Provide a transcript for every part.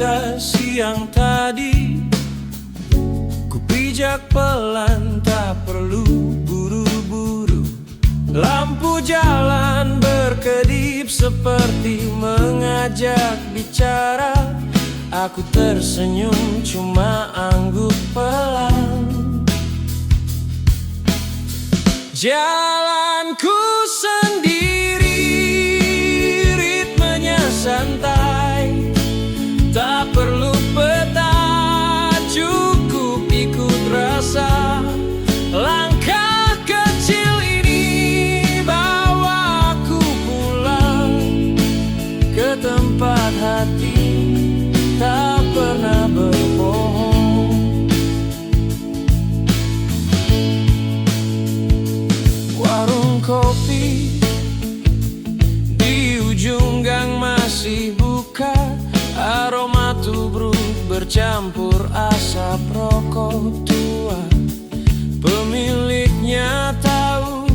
meja siang tadi. Kupijak pelan, tak perlu buru-buru. Lampu jalan berkedip seperti mengajak bicara. Aku tersenyum cuma angguk pelan. Jalanku sendiri, ritmenya santai. Tak perlu peta, cukup ikut rasa. Langkah kecil ini bawa aku pulang ke tempat hati tak pernah berbohong. Warung kopi di ujung gang masih buka. Aroma tubruk bercampur asap rokok tua. Pemiliknya tahu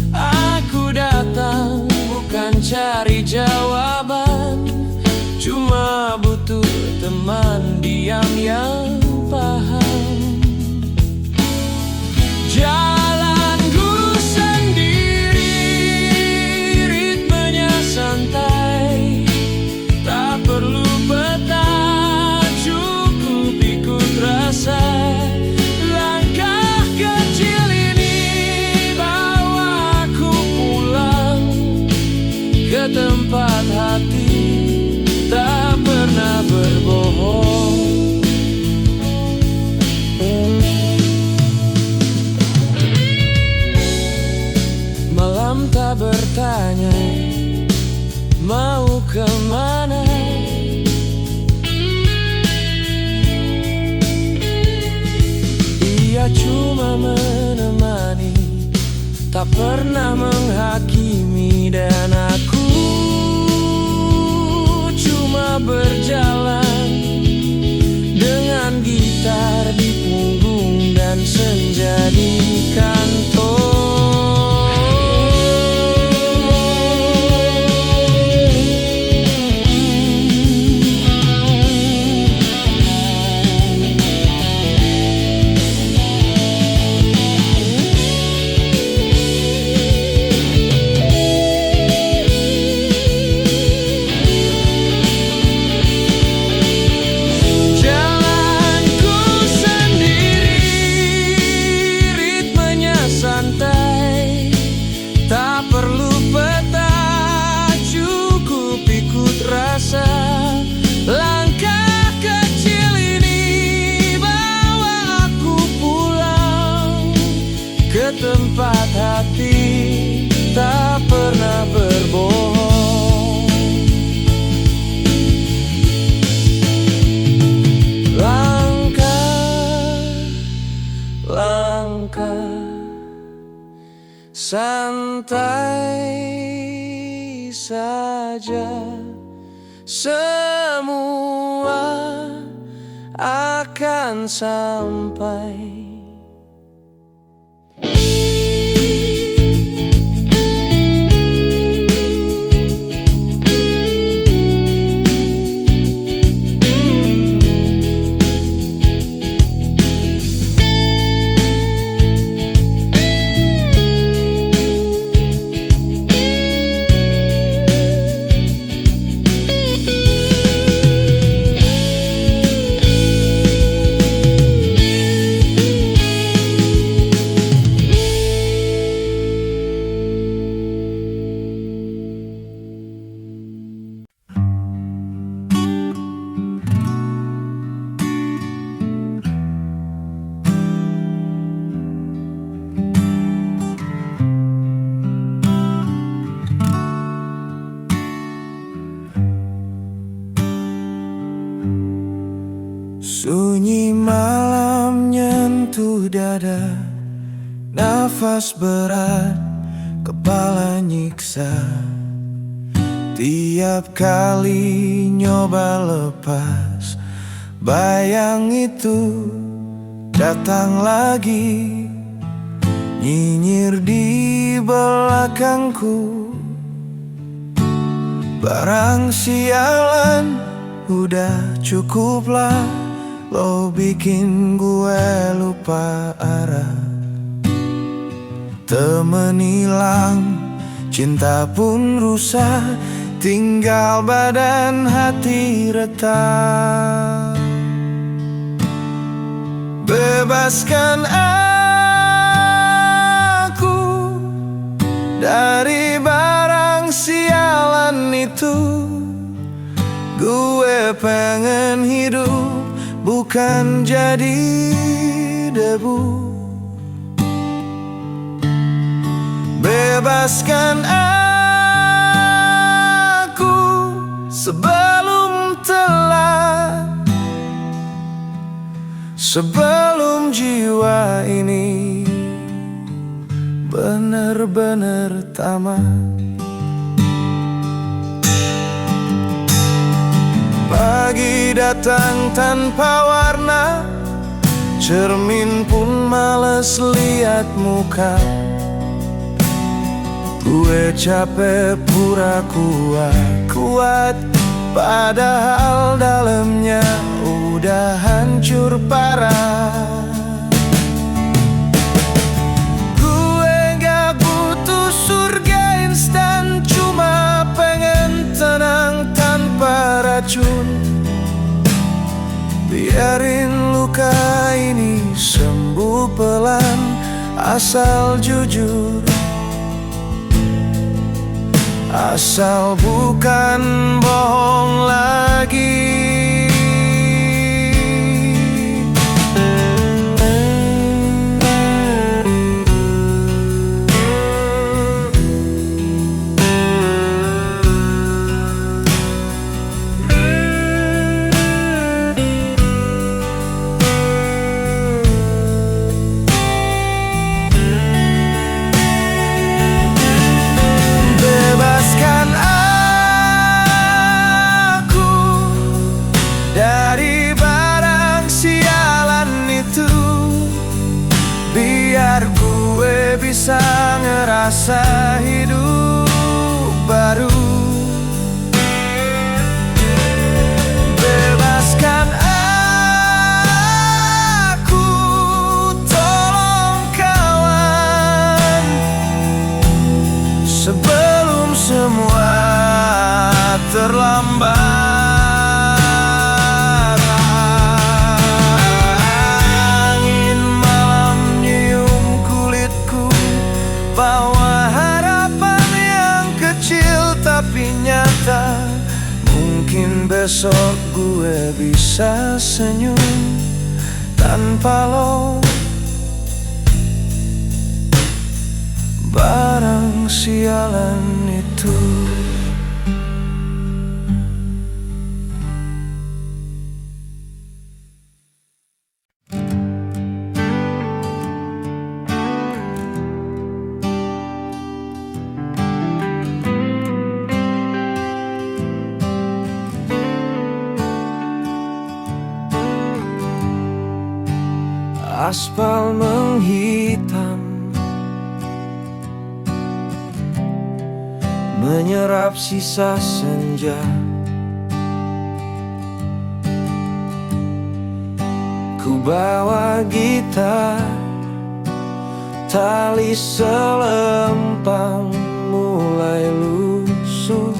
aku datang bukan cari jawaban, cuma butuh teman diam yang paham. Jalanku sendiri, ritmenya santai. Tak perlu peta, cukup ikut rasa. Langkah kecil ini bawa aku pulang ke tempat hati tak pernah berbohong. Malam tak bertanya mau kemana. Ia cuma menemani, tak pernah menghakimi. Dan aku cuma berjalan dengan gitar di punggung dan senja di kantong. Langkah kecil ini bawa aku pulang ke tempat hati tak pernah berbohong. Langkah santai saja, semua akan sampai. Sunyi malam nyentuh dada, nafas berat, kepala nyiksa. Tiap kali nyoba lepas, bayang itu datang lagi, nyinyir di belakangku. Barang sialan Udah cukuplah lo bikin gue lupa arah. Temen hilang, cinta pun rusak, tinggal badan hati retak. Bebaskan aku dari barang sialan itu. Gue pengen hidup, bukan jadi debu. Bebaskan aku sebelum telat, sebelum jiwa ini benar-benar tamat. Pagi datang tanpa warna, cermin pun males liat muka. Gue capek pura kuat, padahal dalamnya udah hancur parah. Gue gak butuh surga instan, cuma pengen tenang tanpa racun. Biarin luka ini sembuh pelan, asal jujur, asal bukan bohong lagi. Biar gue bisa ngerasa hidup baru. Bebaskan aku, tolong kawan, sebelum semua terlambat. Bawa harapan yang kecil tapi nyata. Mungkin besok gue bisa senyum tanpa lo. Barang sialan itu. Aspal menghitam, menyerap sisa senja. Ku bawa gitar, tali selempang mulai lusuh.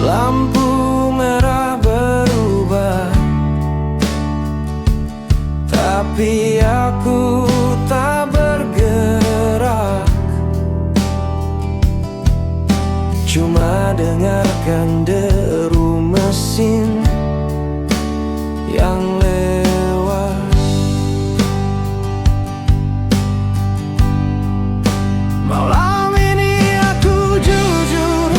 Lampu merah berubah, tapi aku tak bergerak. Cuma dengarkan deru mesin yang lewat. Malam ini aku jujur,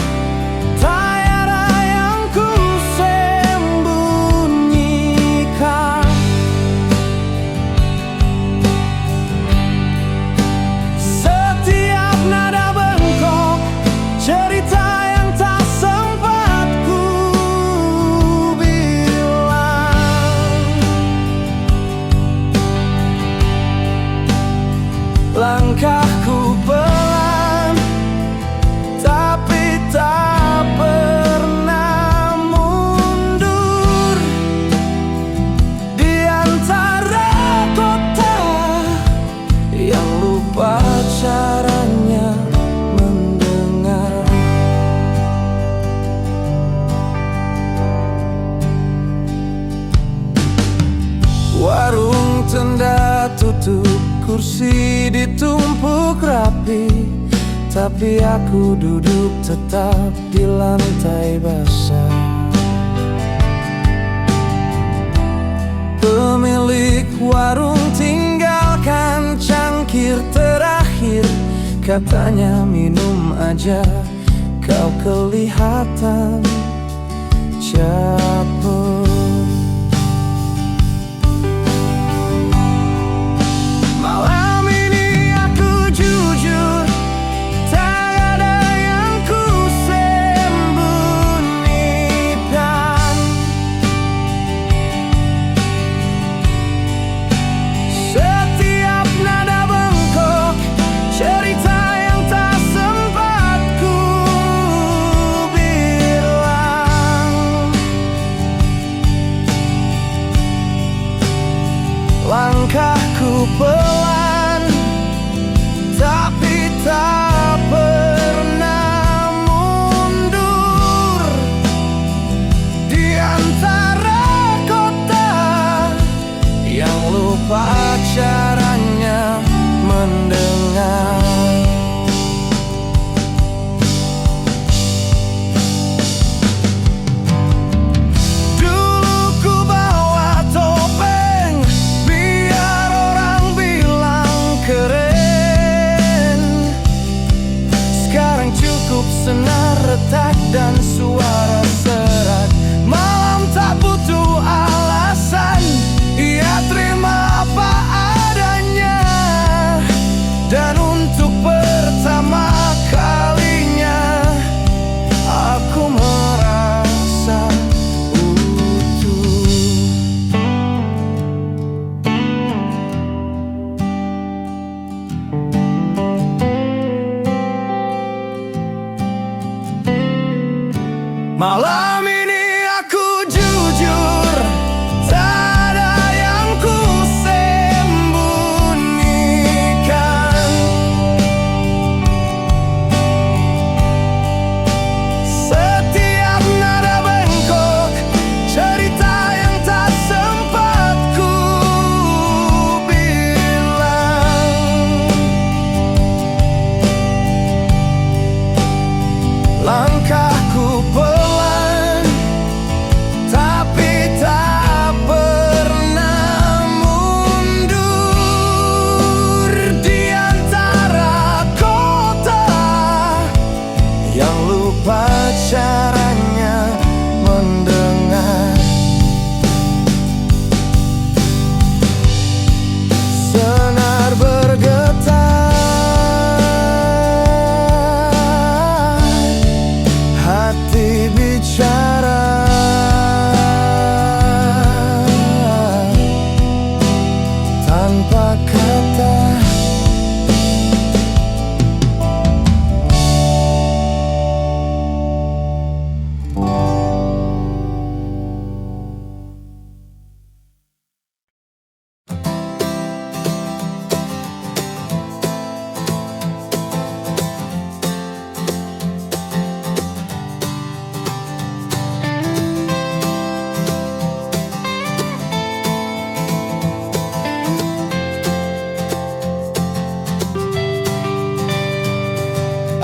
tak ada yang ku sembunyikan. Setiap nada bengkok, cerita yang tak sempat ku bilang. Langkahku pelan, tapi tak lupa caranya mendengar. Warung tenda tutup, kursi ditumpuk rapi, tapi aku duduk tetap di lantai basah. Pemilik warung tinggalkan cangkir terakhir, katanya minum aja, kau kelihatan capek. Malam ini aku jujur, tak ada yang ku sembunyikan. Setiap nada bengkok, cerita yang tak sempat ku bilang. Langkahku pelan, tapi tak pernah mundur. Di antara kota yang lupa caranya mendengar. Dulu ku bawa topeng biar orang bilang keren. Sekarang cukup senar retak dan suara serak. Malam tak butuh alasan, ia terima apa adanya. Dan untuk pertama kalinya aku merasa utuh. Malam ini aku jujur, tak ada yang ku sembunyikan. Setiap nada bengkok, cerita yang tak sempat ku bilang. Langkahku pelan, tapi tak pernah mundur. Di antara kota yang lupa caranya mendengar. Senar bergetar, hati bicara, tanpa kata.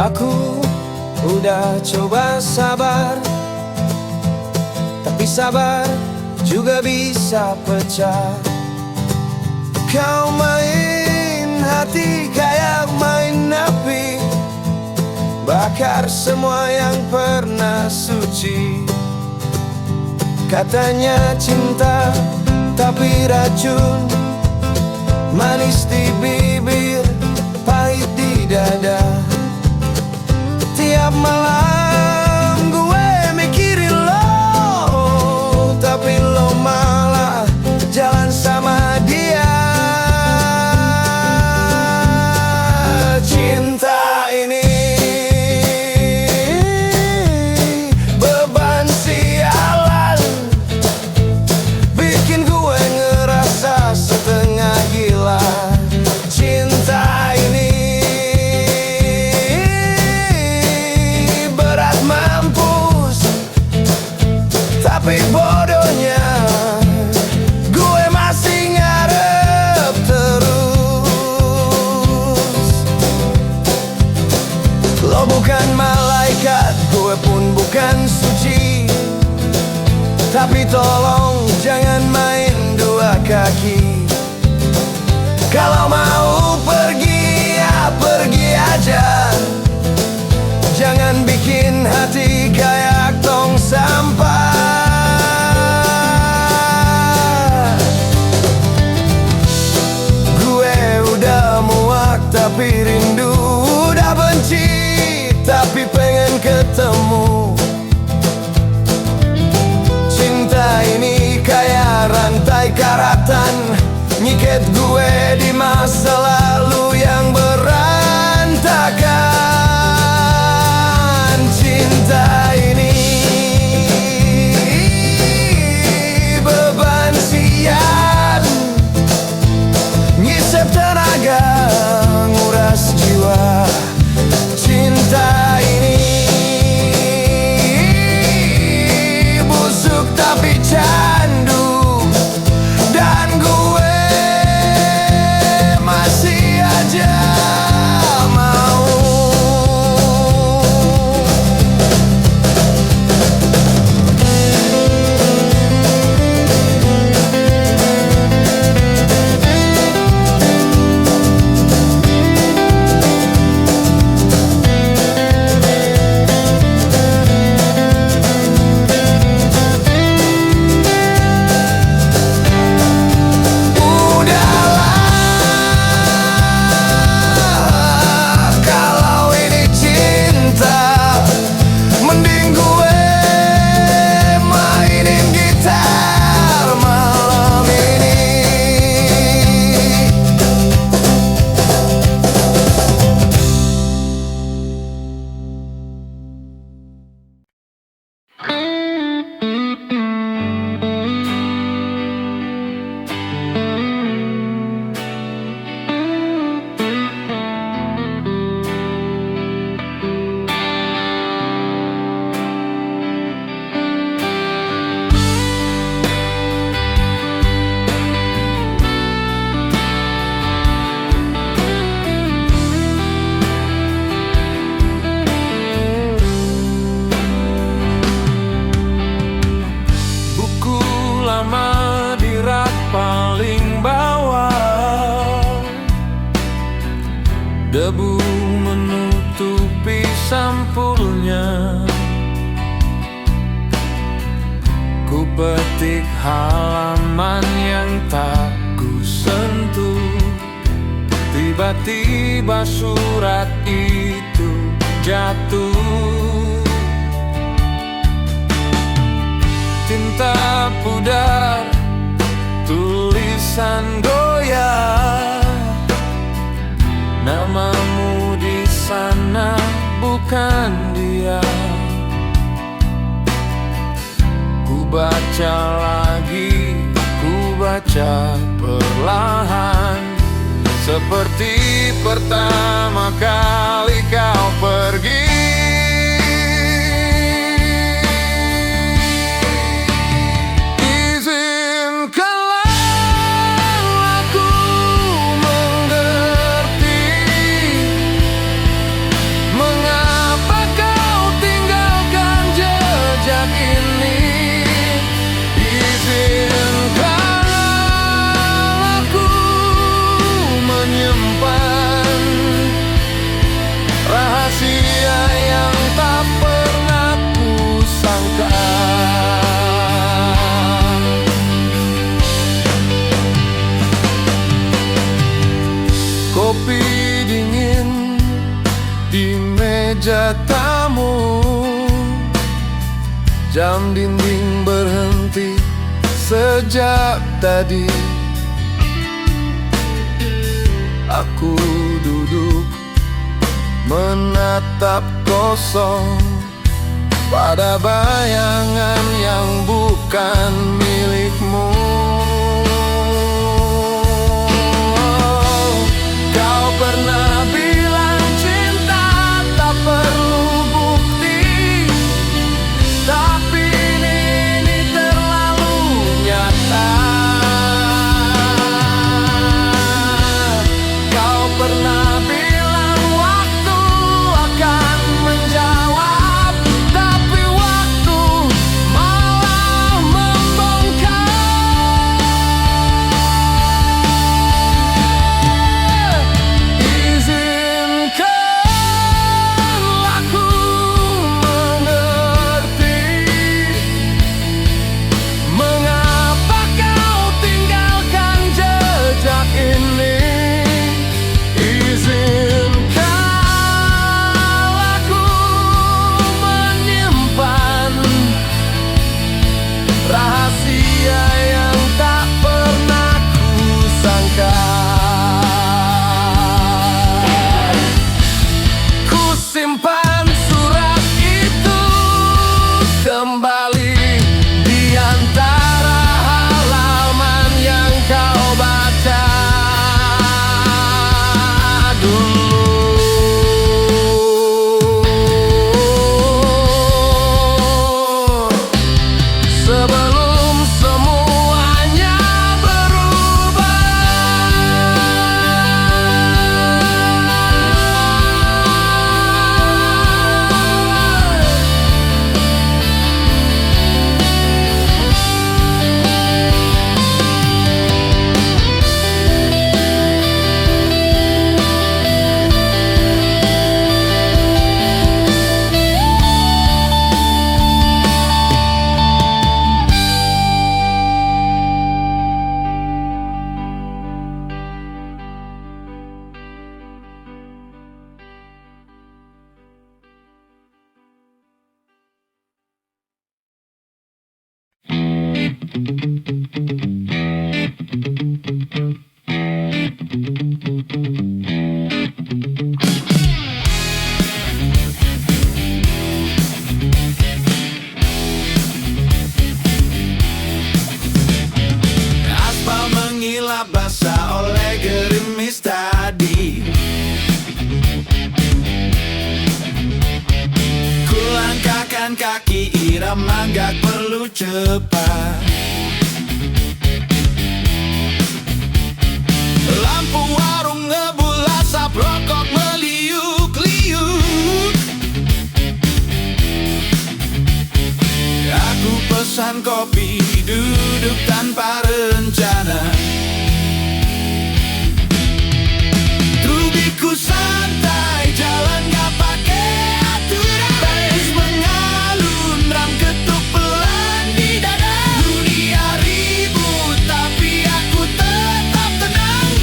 Aku udah coba sabar, tapi sabar juga bisa pecah. Kau main hati kayak main api, bakar semua yang pernah suci. Katanya cinta tapi racun, manis di bibir, pahit di dada. Tiap malam gue mikirin lo, tapi lo malah jalan sama dia. Cinta ini beban sialan, bikin gue ngerasa setengah gila. Cinta ini Kau bukan malaikat, gue pun bukan suci, tapi tolong jangan main dua kaki. Kalau mau pergi, ya pergi aja. Jangan bikin hati kayak tong sampah. Gue udah muak tapi rindu, udah benci tapi pengen ketemu. Cinta ini kayak rantai karatan, nyiket gue di masa lalu yang berantakan. Cinta ini beban sian, ngisep tenaga, nguras jiwa. Cinta ini busuk tapi candu, dan gue masih aja mau. Debu menutupi sampulnya. Ku petik halaman yang tak ku sentuh. Tiba-tiba surat itu jatuh. Tinta pudar, tulisan goyah. Namamu di sana bukan dia. Ku baca lagi, ku baca perlahan, seperti pertama kali kau pergi. Kopi dingin di meja tamu, jam dinding berhenti sejak tadi. Aku duduk menatap kosong pada bayangan yang bukan milikmu. Kau pernah bilang cinta tak perlu bukti, tapi ini terlalu nyata. Kau pernah bilang waktu akan kaki irama gak perlu cepat. Lampu warung ngebul, asap rokok meliuk-liuk. Aku pesan kopi, duduk tanpa rencana. Tubiku santai, jalan gak pakai aturan. Bass mengalun, drum ketuk pelan di dada. Dunia ribut, tapi aku tetap tenang.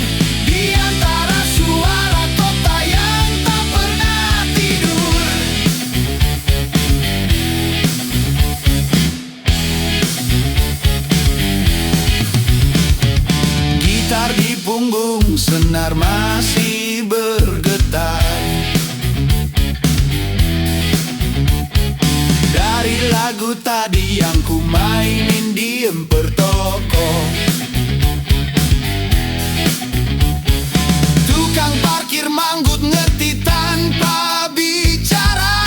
Di antara suara kota yang tak pernah tidur. Gitar di punggung, senar masih bergetar. Dari lagu tadi yang ku mainin diem bertoko. Tukang parkir manggut ngerti tanpa bicara.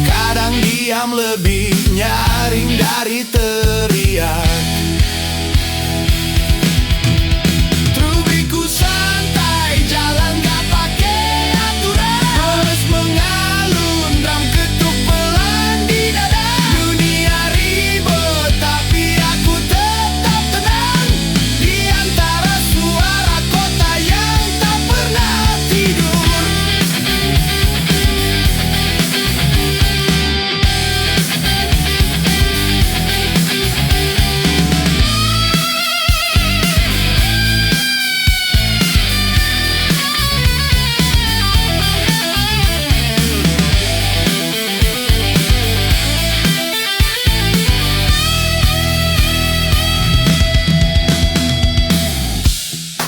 Kadang diam lebih nyaring dari teriak. Trubiku santai, jalan gak pakai aturan. Bass mengalun, drum ketuk pelan di dada. Dunia ribut, tapi aku tetap tenang. Di antara suara kota yang tak pernah tidur.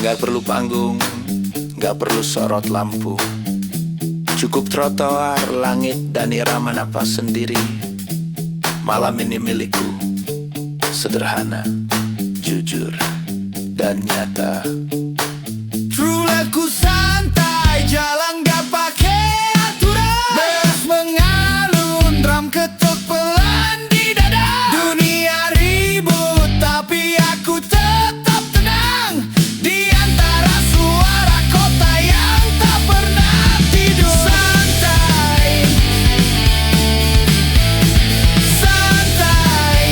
Gak perlu panggung, gak perlu sorot lampu. Cukup trotoar, langit, dan irama napas sendiri. Malam ini milikku, sederhana, jujur, dan nyata. Truleku santai, jalan gak pakai aturan. Bass mengalun, drum ketuk pelan di dada. Dunia ribut, tapi aku tetap tenang. Di antara suara kota yang tak pernah tidur. Santai, santai.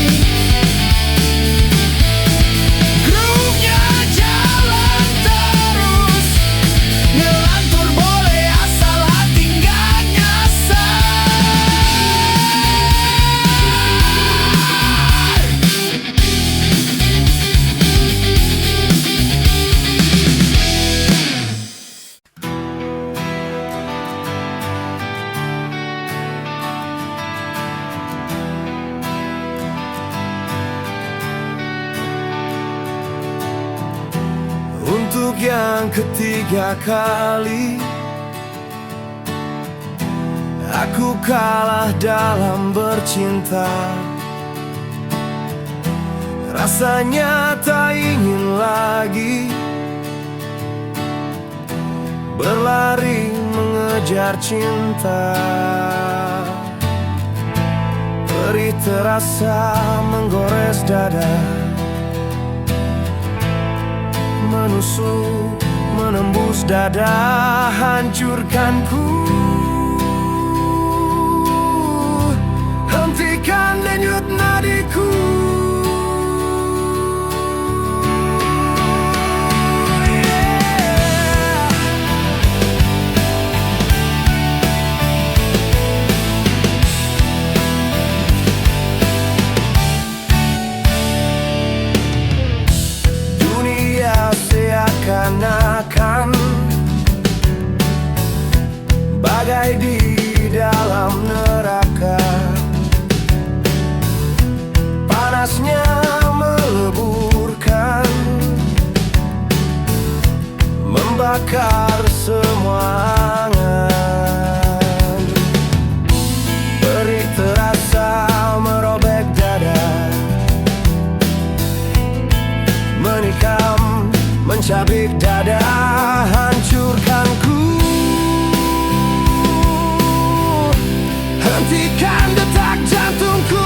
Groove-nya jalan terus. Ngelantur boleh asal hati nggak nyasar. Untuk yang ketiga kali aku kalah dalam bercinta. Rasanya tak ingin lagi berlari mengejar cinta. Perih terasa menggores dada, menusuk, menembus dada, hancurkanku. Hentikan denyut nadiku. Dunia seakan-akan bagai di dalam neraka. Panasnya meleburkan, membakar semua angan. Perih terasa merobek dada, menikam, mencabik dada, hancurkanku. hentikan detak jantungku.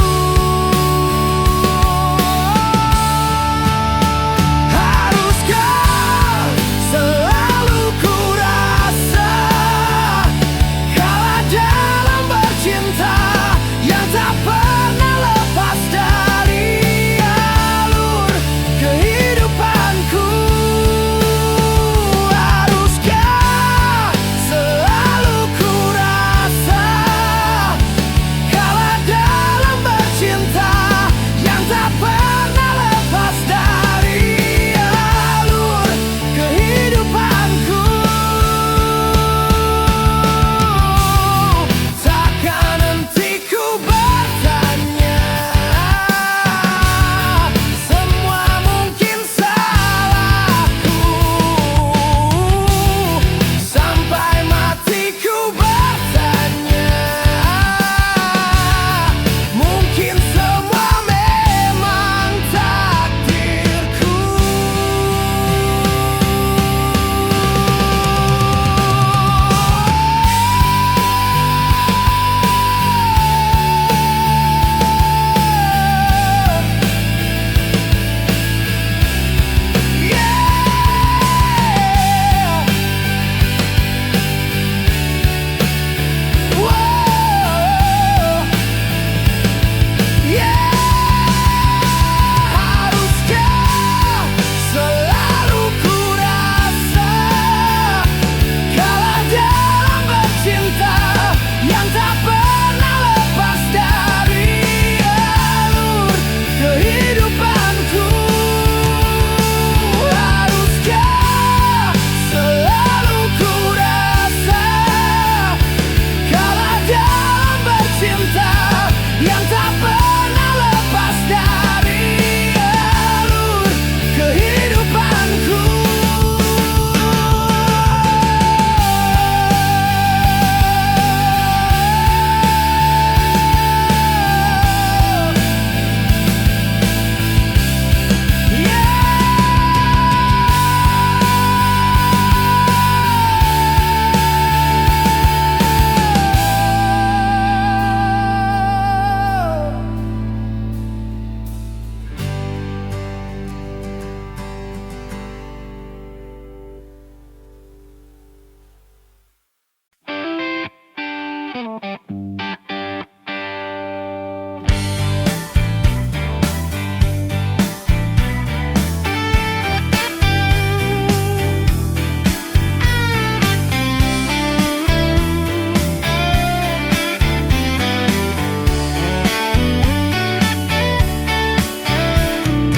Haruskah selalu ku rasa kalah dalam bercinta yang tak pernah lepas dari alur kehidupanku. Haruskah selalu ku rasa kalah dalam bercinta yang tak pernah lepas dari alur kehidupanku. Takkan henti ku bertanya, semua mungkin salahku. Sampai mati ku bertanya, mungkin semua memang takdirku. Haruskah selalu ku rasa kalah dalam bercinta yang tak pernah lepas dari alur kehidupanku. Haruskah selalu ku rasa kalah dalam bercinta yang tak pernah lepas dari alur kehidupanku.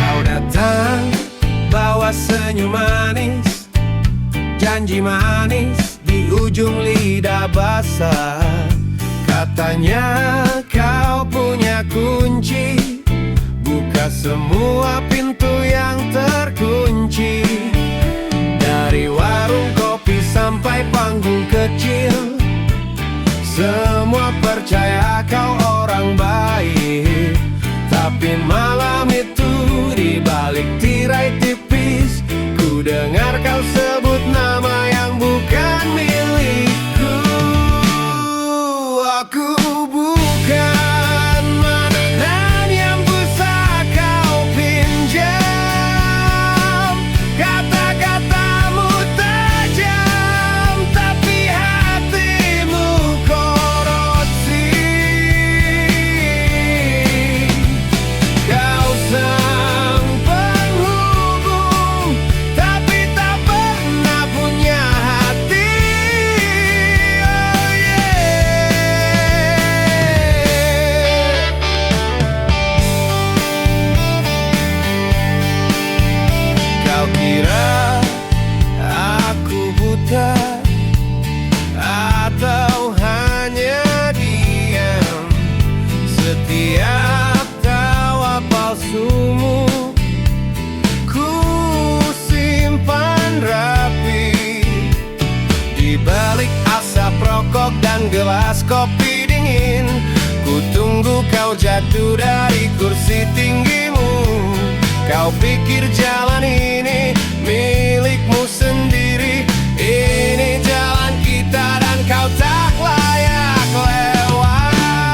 Kau datang bawa senyum manis, janji manis di ujung lidah basah. Katanya kau punya kunci, buka semua pintu yang terkunci. Dari warung kopi sampai panggung kecil, semua percaya kau orang baik. Tapi malam itu di balik tirai tipis, ku dengar kau sebut nama yang bukan milikku. Aku bukan mainan yang bisa kau pinjam. Kata-katamu tajam, tapi hatimu korupsi. Kau sang penghubung, tapi tak pernah punya hati. Oh yeah. Kau kira aku buta atau hanya diam? Setiap tawa palsumu ku simpan rapi di balik asap rokok dan gelas kopi dingin. Ku tunggu kau jatuh dari kursi tinggimu. Kau pikir jalan ini milikmu sendiri. Ini jalan kita dan kau tak layak lewat.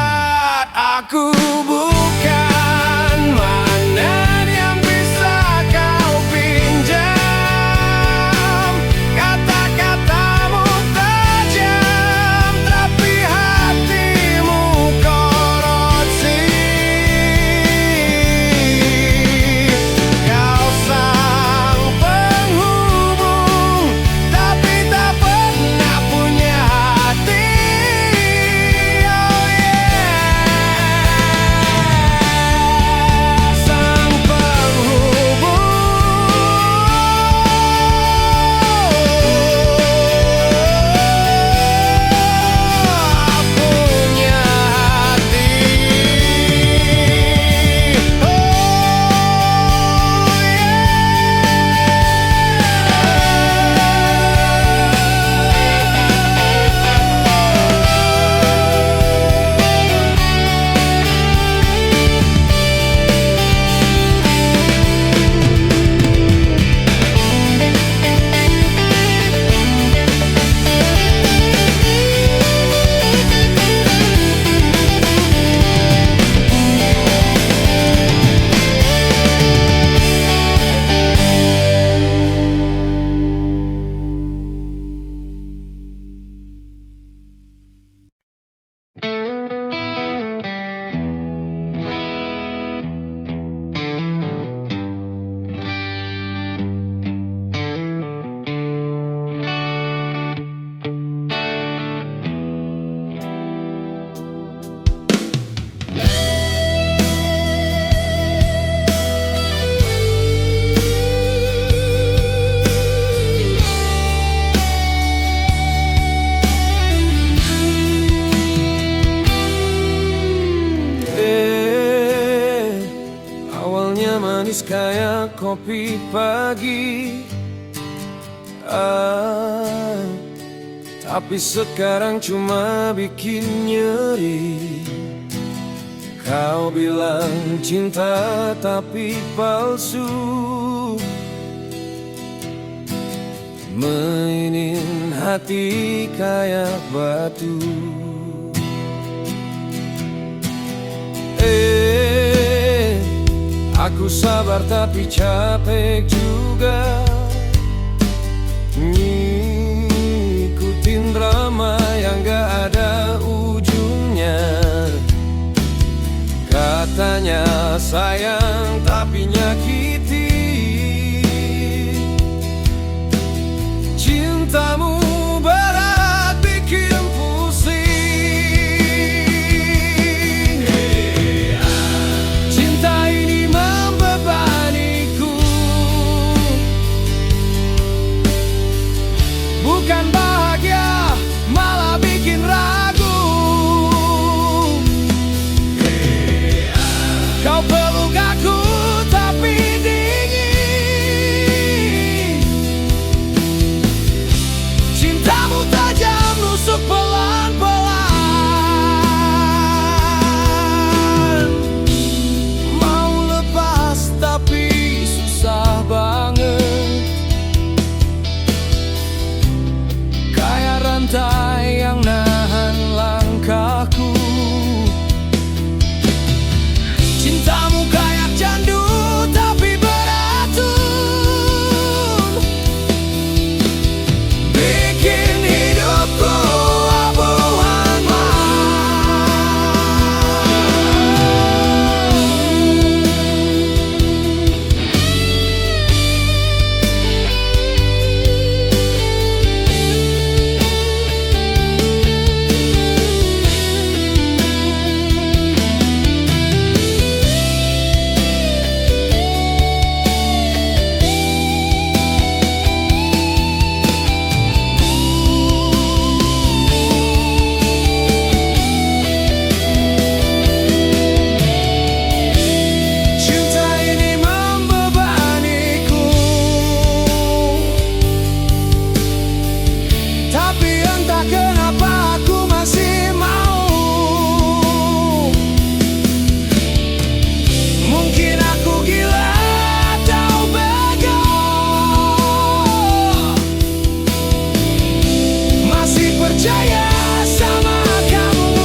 manis kayak kopi pagi. Tapi sekarang cuma bikin nyeri. Kau bilang cinta tapi palsu, mainin hati kayak batu. Aku sabar tapi capek juga, ngikutin drama yang gak ada ujungnya. Katanya sayang tapi nyakiti. Cintamu berat bikin pusing. Cinta ini membebaniku, bukan bahagia, malah bikin ragu. Kau peluk aku tapi dingin. Cintamu tajam nusuk pelan-pelan. Mau lepas tapi susah banget, kayak rantai yang nahan langkahku. Cintamu kayak candu tapi beracun, bikin hidupku abu-abu. Cinta ini membebaniku, tapi entah kenapa aku masih mau. Mungkin aku gila atau bego, masih percaya sama kamu.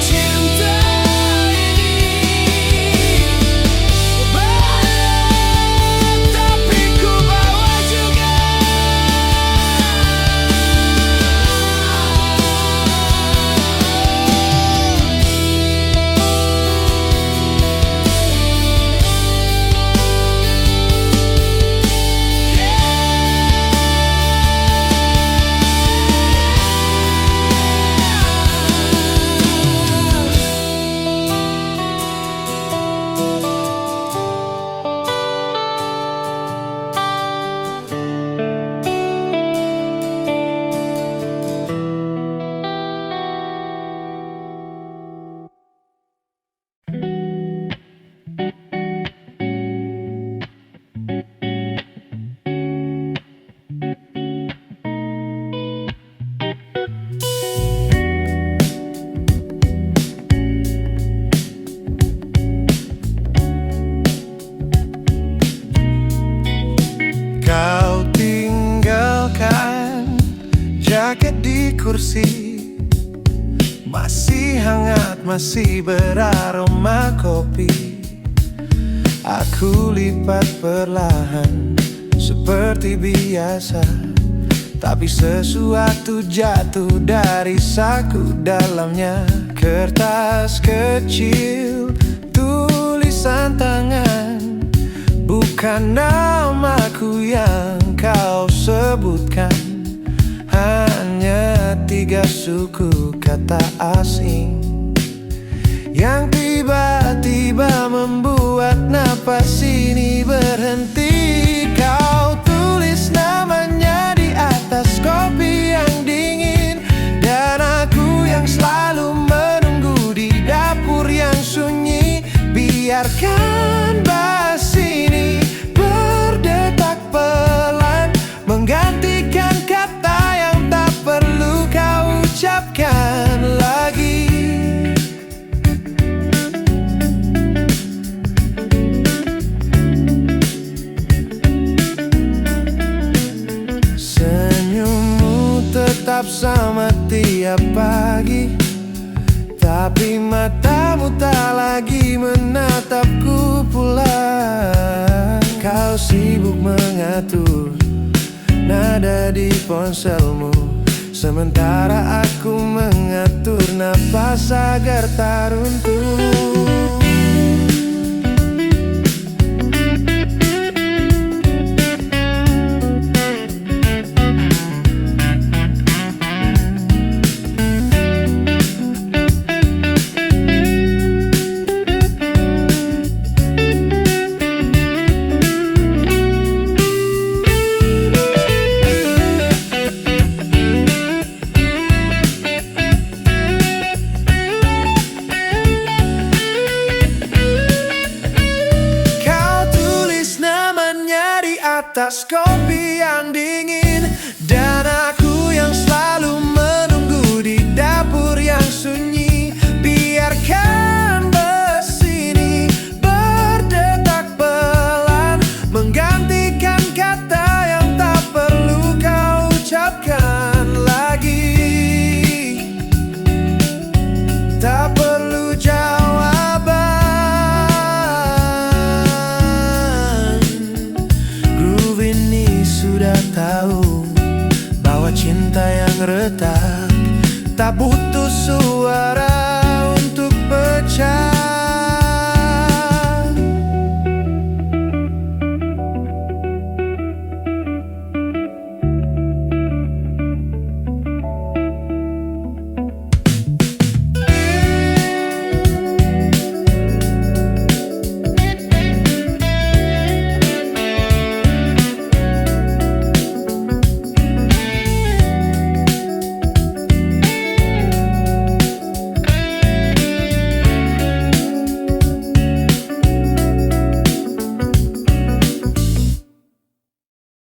Cinta ini berat tapi ku bawa juga. Kau tinggalkan jaket di kursi, masih hangat, masih beraroma kopi. Aku lipat perlahan seperti biasa, tapi sesuatu jatuh dari saku dalamnya. Kertas kecil, tulisan tangan, bukan namaku yang kau sebutkan, hanya tiga suku kata asing yang tiba-tiba membuat napas ini berhenti. Kau tulis namanya di atas kopi yang dingin, dan aku yang selalu menunggu di dapur yang sunyi. Biarkan bas ini berdetak pelan, menggantikan kata yang tak perlu kau ucapkan lagi. Senyummu tetap sama tiap pagi, tapi matamu tak lagi menatapku pula. Kau sibuk mengatur nada di ponselmu, sementara aku mengatur napas agar tak runtuh. Atas kopi yang dingin, dan aku yang selalu menunggu di dapur yang sunyi. Biarkan bas ini berdetak pelan, menggantikan kata yang tak perlu kau ucapkan lagi. Tak perlu jawaban, sudah tahu bahwa cinta yang retak tak butuh